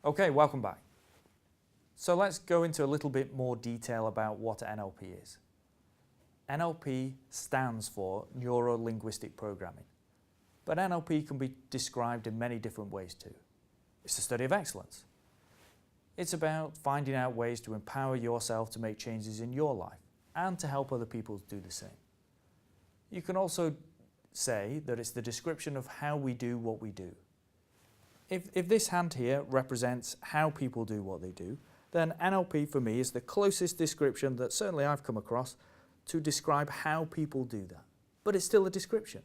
Okay, welcome back. So let's go into a little bit more detail about what NLP is. NLP stands for Neuro Linguistic Programming, but NLP can be described in many different ways too. It's the study of excellence. It's about finding out ways to empower yourself to make changes in your life and to help other people do the same. You can also say that it's the description of how we do what we do. If this hand here represents how people do what they do, then NLP for me is the closest description that certainly I've come across to describe how people do that. But it's still a description.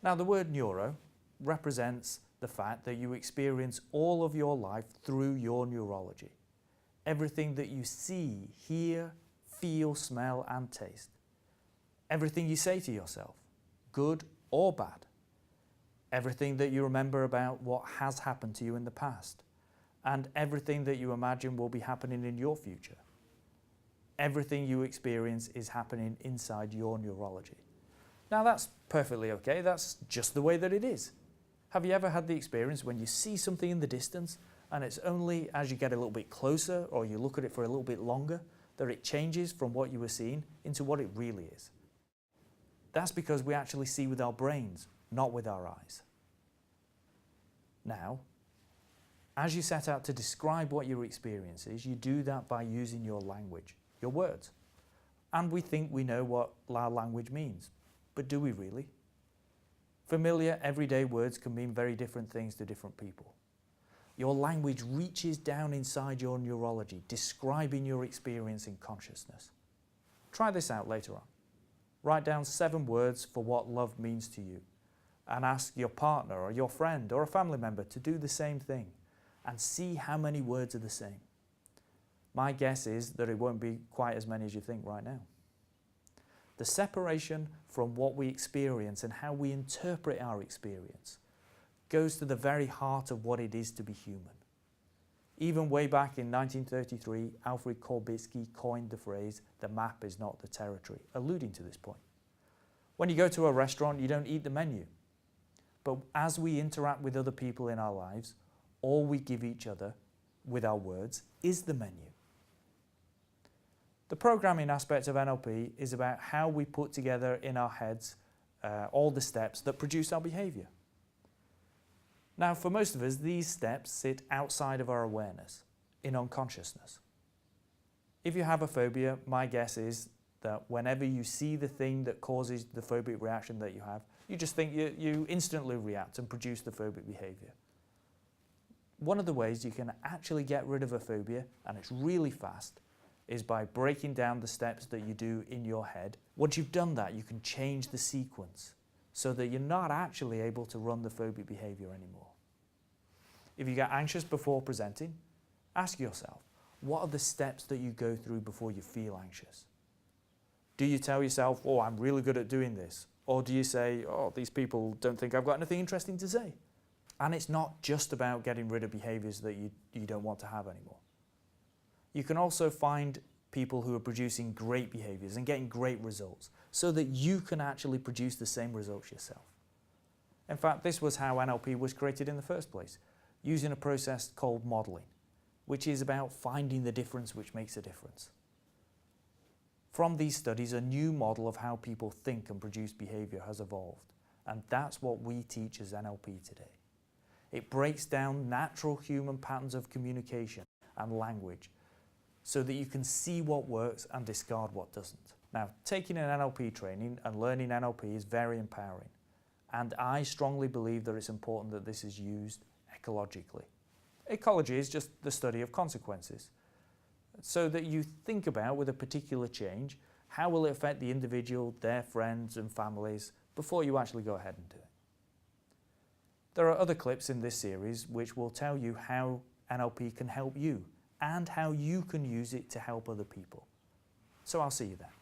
Now the word neuro represents the fact that you experience all of your life through your neurology. Everything that you see, hear, feel, smell and taste. Everything you say to yourself, good or bad. Everything that you remember about what has happened to you in the past, and everything that you imagine will be happening in your future. Everything you experience is happening inside your neurology. Now that's perfectly okay, that's just the way that it is. Have you ever had the experience when you see something in the distance and it's only as you get a little bit closer or you look at it for a little bit longer that it changes from what you were seeing into what it really is? That's because we actually see with our brains, not with our eyes. Now, as you set out to describe what your experience is, you do that by using your language, your words. And we think we know what our language means, but do we really? Familiar, everyday words can mean very different things to different people. Your language reaches down inside your neurology, describing your experience in consciousness. Try this out later on. Write down 7 words for what love means to you and ask your partner or your friend or a family member to do the same thing and see how many words are the same. My guess is that it won't be quite as many as you think right now. The separation from what we experience and how we interpret our experience goes to the very heart of what it is to be human. Even way back in 1933, Alfred Korbitsky coined the phrase, "the map is not the territory," alluding to this point. When you go to a restaurant, you don't eat the menu. But as we interact with other people in our lives, all we give each other with our words is the menu. The programming aspect of NLP is about how we put together in our heads all the steps that produce our behavior. Now, for most of us, these steps sit outside of our awareness, in unconsciousness. If you have a phobia, my guess is that whenever you see the thing that causes the phobic reaction that you have, you just think you instantly react and produce the phobic behavior. One of the ways you can actually get rid of a phobia, and it's really fast, is by breaking down the steps that you do in your head. Once you've done that, you can change the sequence so that you're not actually able to run the phobic behavior anymore. If you get anxious before presenting, ask yourself, what are the steps that you go through before you feel anxious? Do you tell yourself, "Oh, I'm really good at doing this"? Or do you say, "Oh, these people don't think I've got anything interesting to say"? And it's not just about getting rid of behaviors that you don't want to have anymore. You can also find people who are producing great behaviors and getting great results so that you can actually produce the same results yourself. In fact, this was how NLP was created in the first place, using a process called modeling, which is about finding the difference which makes a difference. From these studies, a new model of how people think and produce behavior has evolved, and that's what we teach as NLP today. It breaks down natural human patterns of communication and language so that you can see what works and discard what doesn't. Now, taking an NLP training and learning NLP is very empowering, and I strongly believe that it's important that this is used ecologically. Ecology is just the study of consequences, so that you think about, with a particular change, how will it affect the individual, their friends and families before you actually go ahead and do it. There are other clips in this series which will tell you how NLP can help you and how you can use it to help other people. So I'll see you there.